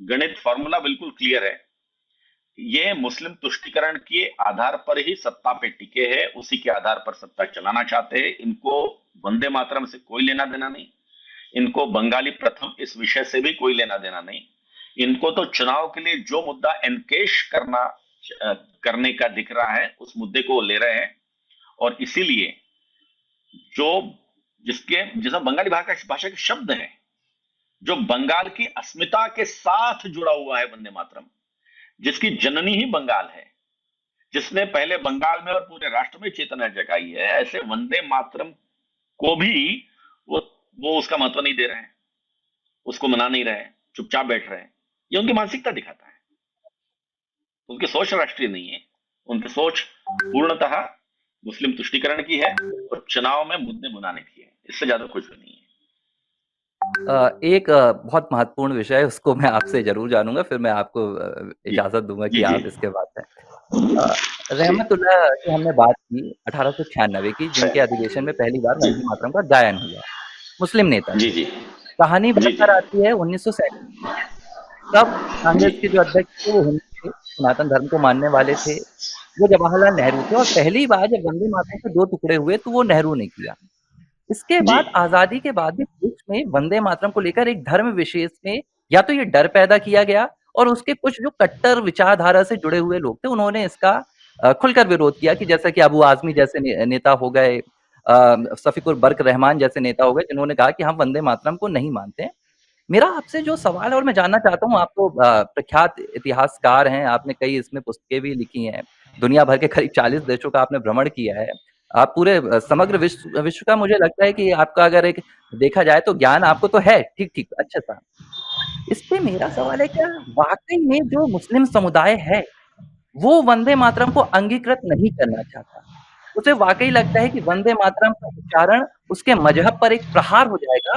गणित फॉर्मूला बिल्कुल क्लियर है। ये मुस्लिम तुष्टीकरण के आधार पर ही सत्ता पे टिके हैं, उसी के आधार पर सत्ता चलाना चाहते हैं। इनको वंदे मातरम से कोई लेना देना नहीं, इनको बंगाली प्रथम इस विषय से भी कोई लेना देना नहीं। इनको तो चुनाव के लिए जो मुद्दा एनकेश करने का दिख रहा है, उस मुद्दे को ले रहे हैं। और इसीलिए जो जिसमें बंगाली भाषा के शब्द हैं, जो बंगाल की अस्मिता के साथ जुड़ा हुआ है, वंदे मातरम, जिसकी जननी ही बंगाल है, जिसने पहले बंगाल में और पूरे राष्ट्र में चेतना जगाई है, ऐसे वंदे मातरम को भी वो उसका महत्व नहीं दे रहे हैं, उसको मना नहीं रहे हैं, चुपचाप बैठ रहे हैं। ये उनकी मानसिकता दिखाता है। उनकी सोच राष्ट्रीय नहीं है, उनकी सोच पूर्णतः मुस्लिम तुष्टीकरण की है और चुनाव में मुद्दे बनाने की है। इससे ज्यादा कुछ भी नहीं है। एक बहुत महत्वपूर्ण विषय है, उसको मैं आपसे ज़रूर जानूँगा, फिर मैं आपको जी इजाज़त दूँगा जी कि जी आप इसके बाद में जी। रहमतुल्लाह की हमने बात की 1896 की, जिनके अधिवेशन में पहली बार जी वंदे मातरम का गायन हुआ, मुस्लिम नेता जी थे। जी कहानी जी जी बढ़कर आती है 1937, तब जी कांग्रेस के जो अध्यक्ष थे वो हिंदू थे, सनातन धर्म को मानने वाले थे, वो जवाहरलाल नेहरू थे और पहली बार जब वंदे मातरम के 2 टुकड़े हुए तो वो नेहरू ने किया। इसके जी बाद आज़ादी के बाद भी देश में वंदे मातरम को लेकर एक धर्म विशेष में या तो ये डर पैदा किया गया और उसके कुछ जो कट्टर विचारधारा से जुड़े हुए लोग थे, उन्होंने इसका खुलकर विरोध किया कि जैसा कि अबू आज़मी जैसे नेता हो गए, शफ़ीकुर बर्क रहमान जैसे नेता हो गए, जिन्होंने कहा कि हम वंदे मातरम को नहीं मानते हैं। मेरा आपसे जो सवाल है और मैं जानना चाहता हूँ, आप तो प्रख्यात इतिहासकार हैं, आपने कई इसमें पुस्तकें भी लिखी हैं, दुनिया भर के करीब 40 देशों का आपने भ्रमण किया है। आप पूरे समग्र विश्व विश्व का, मुझे लगता है कि आपका अगर एक देखा जाए तो ज्ञान आपको तो है, ठीक-ठीक, अच्छा-सा। इस पे मेरा सवाल है, क्या वाक़ई में जो मुस्लिम समुदाय है, वो वंदे मातरम को अंगीकृत नहीं करना चाहता? उसे वाक़ई लगता है कि वंदे मातरम का उच्चारण उसके मज़हब पर एक प्रहार हो जाएगा,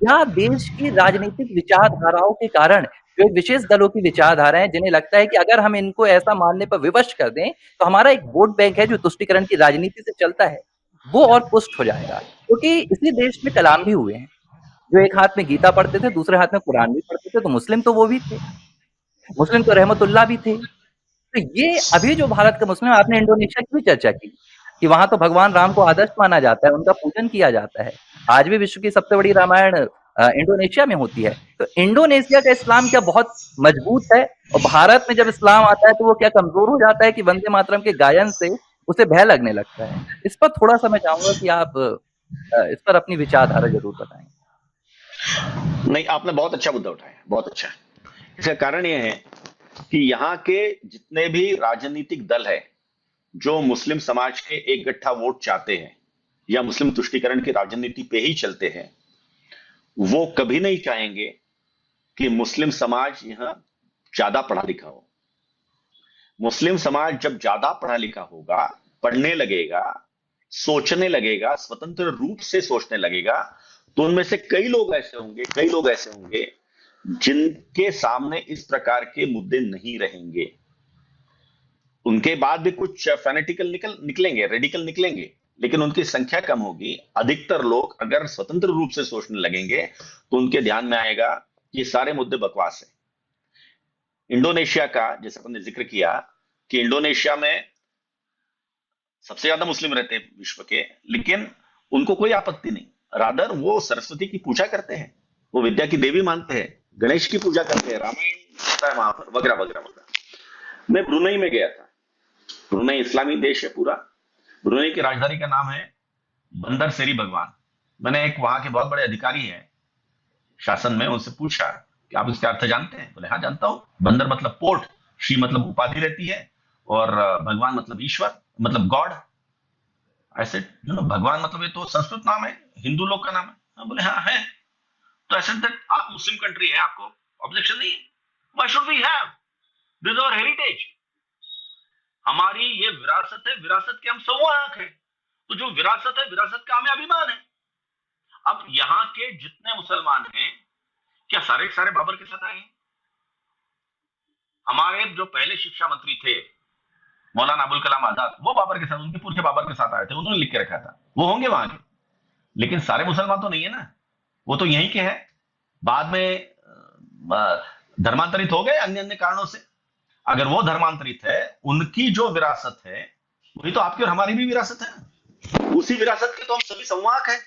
या देश की राजनीतिक विचारधाराओं के कारण, जो एक विशेष दलों की विचारधारा है, जिन्हें लगता है कि अगर हम इनको ऐसा मानने पर विवश कर दें, तो हमारा एक वोट बैंक है जो तुष्टीकरण की राजनीति से चलता है, वो और पुष्ट हो जाएगा। क्योंकि इसी देश में कलाम भी हुए हैं, जो एक हाथ में गीता पढ़ते थे, दूसरे हाथ में कुरान भी पढ़ते थे, तो मुस्लिम तो वो भी थे। मुस्लिम तो रहमतुल्लाह भी थे। तो ये अभी जो भारत का मुस्लिम, आपने इंडोनेशिया की भी चर्चा की, कि वहाँ तो भगवान राम को आदर्श माना जाता है, उनका पूजन किया जाता है। आज भी विश्व की सबसे बड़ी रामायण इंडोनेशिया में होती है। तो इंडोनेशिया का इस्लाम क्या बहुत मजबूत है और भारत में जब इस्लाम आता है तो वो क्या कमज़ोर हो जाता है कि वंदे मातरम के गायन से उसे भय लगने लगता है? इस पर थोड़ा-सा मैं चाहूँगा कि आप इस पर अपनी विचारधारा ज़रूर बताएँ। नहीं, आपने बहुत अच्छा मुद्दा उठाया, बहुत अच्छा। इसका कारण यह है कि यहाँ के जितने भी राजनीतिक दल है जो मुस्लिम समाज के एक गट्ठा वोट चाहते हैं या मुस्लिम तुष्टीकरण की राजनीति पे ही चलते हैं, वो कभी नहीं चाहेंगे कि मुस्लिम समाज यहाँ ज्यादा पढ़ा लिखा हो। मुस्लिम समाज जब ज्यादा पढ़ा लिखा होगा, पढ़ने लगेगा, सोचने लगेगा, स्वतंत्र रूप से सोचने लगेगा, तो उनमें से कई लोग ऐसे होंगे जिनके सामने इस प्रकार के मुद्दे नहीं रहेंगे। उनके बाद भी कुछ फैनेटिकल निकलेंगे, रेडिकल निकलेंगे, लेकिन उनकी संख्या कम होगी। अधिकतर लोग अगर स्वतंत्र रूप से सोचने लगेंगे तो उनके ध्यान में आएगा ये सारे मुद्दे बकवास है। इंडोनेशिया का जैसे आपने जिक्र किया कि इंडोनेशिया में सबसे ज्यादा मुस्लिम रहते हैं विश्व के, लेकिन उनको कोई आपत्ति नहीं। रादर वो सरस्वती की पूजा करते हैं, वो विद्या की देवी मानते हैं, गणेश की पूजा करते हैं, रामायण होता है वहां पर, वगैरह वगैरह वगैरह। मैं ब्रुनई में गया था। ब्रुनई इस्लामी देश है पूरा। ब्रुनई की राजधानी का नाम है बंदर सेरी भगवान। मैंने एक वहां के बहुत बड़े अधिकारी हैं शासन में, उनसे पूछा कि आप इसका अर्थ जानते हैं? बोले हाँ जानता हूँ। बंदर मतलब पोर्ट, श्री मतलब उपाधि रहती है, और भगवान मतलब ईश्वर, मतलब गॉड। ऐसे भगवान मतलब ये तो संस्कृत नाम है, हिंदू लोग का नाम है। बोले हाँ है। तो ऐसे आप मुस्लिम कंट्री है, आपको ऑब्जेक्शन नहीं है? Why should we have? This is our heritage, हमारी ये विरासत है, विरासत के हम संवाहक है। तो जो विरासत है, विरासत का हमें अभिमान है। अब यहाँ के जितने मुसलमान हैं, क्या सारे सारे बाबर के साथ आए हैं? हमारे जो पहले शिक्षा मंत्री थे मौलाना अबुल कलाम आजाद, वो बाबर के साथ, उनके पूर्व बाबर के साथ आए थे, उन्होंने लिख के रखा था। वो होंगे वहां के, लेकिन सारे मुसलमान तो नहीं है ना, वो तो यहीं के हैं। बाद में धर्मांतरित हो गए अन्य अन्य कारणों से। अगर वो धर्मांतरित है, उनकी जो विरासत है वही तो आपकी और हमारी भी विरासत है। उसी विरासत के तो हम सभी संवाहक हैं।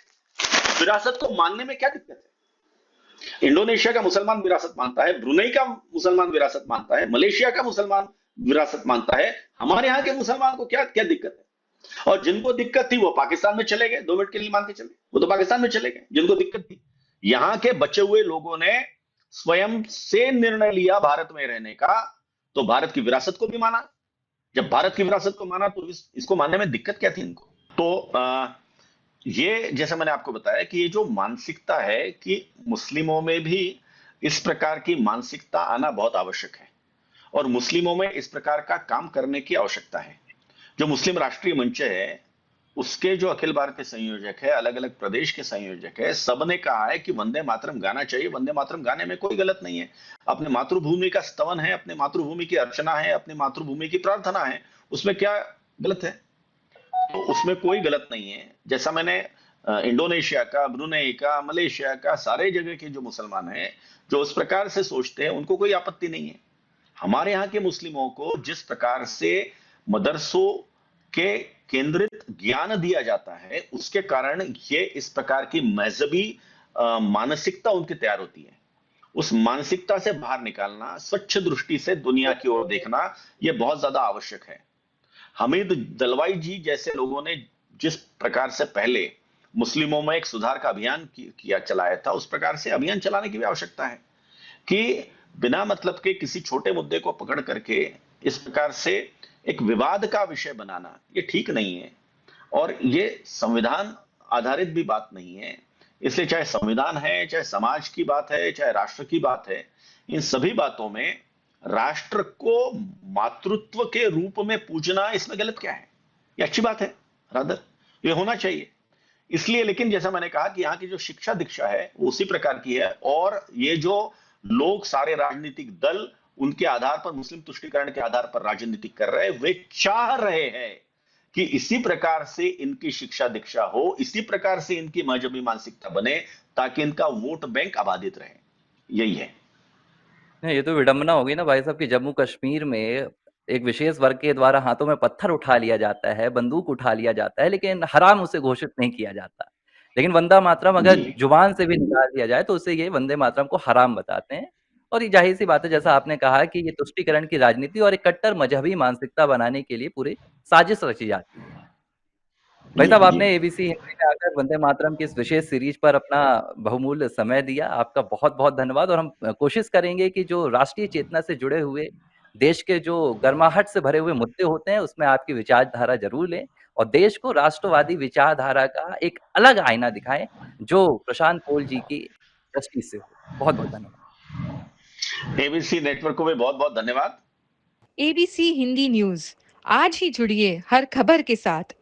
विरासत को मानने में क्या दिक्कत है? इंडोनेशिया का मुसलमान विरासत मानता है, ब्रुनई का मुसलमान विरासत मानता है, मलेशिया का मुसलमान विरासत मानता है। हमारे यहाँ के मुसलमान को क्या क्या दिक्कत है? और जिनको दिक्कत थी वो पाकिस्तान में चले गए, 2 मिनट के लिए मान के चले, वो तो पाकिस्तान में चले गए जिनको दिक्कत थी। यहाँ के बचे हुए लोगों ने स्वयं से निर्णय लिया भारत में रहने का, तो भारत की विरासत को भी माना। जब भारत की विरासत को माना तो इसको मानने में दिक्कत क्या थी इनको? तो ये जैसा मैंने आपको बताया कि ये जो मानसिकता है कि मुस्लिमों में भी इस प्रकार की मानसिकता आना बहुत आवश्यक है, और मुस्लिमों में इस प्रकार का काम करने की आवश्यकता है। जो मुस्लिम राष्ट्रीय मंच है, उसके जो अखिल भारतीय संयोजक है, अलग अलग प्रदेश के संयोजक है, सबने कहा है कि वंदे मातरम गाना चाहिए। वंदे मातरम गाने में कोई गलत नहीं है। अपने मातृभूमि का स्तवन है, अपने मातृभूमि की अर्चना है, अपनी मातृभूमि की प्रार्थना है, उसमें क्या गलत है? तो उसमें कोई गलत नहीं है। जैसा मैंने इंडोनेशिया का, ब्रुनेई का, मलेशिया का, सारे जगह के जो मुसलमान हैं जो उस प्रकार से सोचते हैं, उनको कोई आपत्ति नहीं है। हमारे यहाँ के मुस्लिमों को जिस प्रकार से मदरसों के केंद्रित ज्ञान दिया जाता है, उसके कारण ये इस प्रकार की मजहबी मानसिकता उनकी तैयार होती है। उस मानसिकता से बाहर निकालना, स्वच्छ दृष्टि से दुनिया की ओर देखना, यह बहुत ज्यादा आवश्यक है। हमीद दलवाई जी जैसे लोगों ने जिस प्रकार से पहले मुस्लिमों में एक सुधार का अभियान किया चलाया था, उस प्रकार से अभियान चलाने की भी आवश्यकता है कि बिना मतलब के किसी छोटे मुद्दे को पकड़ करके इस प्रकार से एक विवाद का विषय बनाना, ये ठीक नहीं है। और ये संविधान आधारित भी बात नहीं है। इसलिए चाहे संविधान है, चाहे समाज की बात है, चाहे राष्ट्र की बात है, इन सभी बातों में राष्ट्र को मातृत्व के रूप में पूजना, इसमें गलत क्या है? ये अच्छी बात है, रादर ये होना चाहिए। इसलिए, लेकिन जैसा मैंने कहा कि यहाँ की जो शिक्षा दीक्षा है वो उसी प्रकार की है, और ये जो लोग, सारे राजनीतिक दल उनके आधार पर, मुस्लिम तुष्टीकरण के आधार पर राजनीति कर रहे हैं, वे चाह रहे हैं कि इसी प्रकार से इनकी शिक्षा दीक्षा हो, इसी प्रकार से इनकी मजहबी मानसिकता बने, ताकि इनका वोट बैंक आबादित रहे। यही है। नहीं, ये तो विडंबना हो गई ना भाई साहब कि जम्मू कश्मीर में एक विशेष वर्ग के द्वारा हाथों में पत्थर उठा लिया जाता है, बंदूक उठा लिया जाता है, लेकिन हराम उसे घोषित नहीं किया जाता। लेकिन वंदे मातरम अगर जी। जुबान से भी निकाल दिया जाए तो उससे ये वंदे मातरम को हराम बताते हैं। और ये ज़ाहिर-सी बात है जैसा आपने कहा कि ये तुष्टिकरण की राजनीति और एक कट्टर मज़हबी मानसिकता बनाने के लिए पूरी साजिश रची जाती है। भाई जी, साहब जी। आपने एबीसी हिंदी में आकर वंदे मातरम की इस विशेष सीरीज़ पर अपना बहुमूल्य समय दिया। आपका बहुत-बहुत धन्यवाद और हम कोशिश करेंगे कि जो राष्ट्रीय चेतना से जुड़े हुए देश के जो गर्माहट से भरे हुए मुद्दे होते हैं, उसमें आपकी विचारधारा ज़रूर लें और देश को राष्ट्रवादी विचारधारा का एक अलग आईना दिखाएँ, जो प्रशांत पोल जी की दृष्टि से हो। बहुत-बहुत धन्यवाद। एबीसी नेटवर्क को भी बहुत-बहुत धन्यवाद। एबीसी हिंदी न्यूज़ आज ही जुड़िए हर खबर के साथ।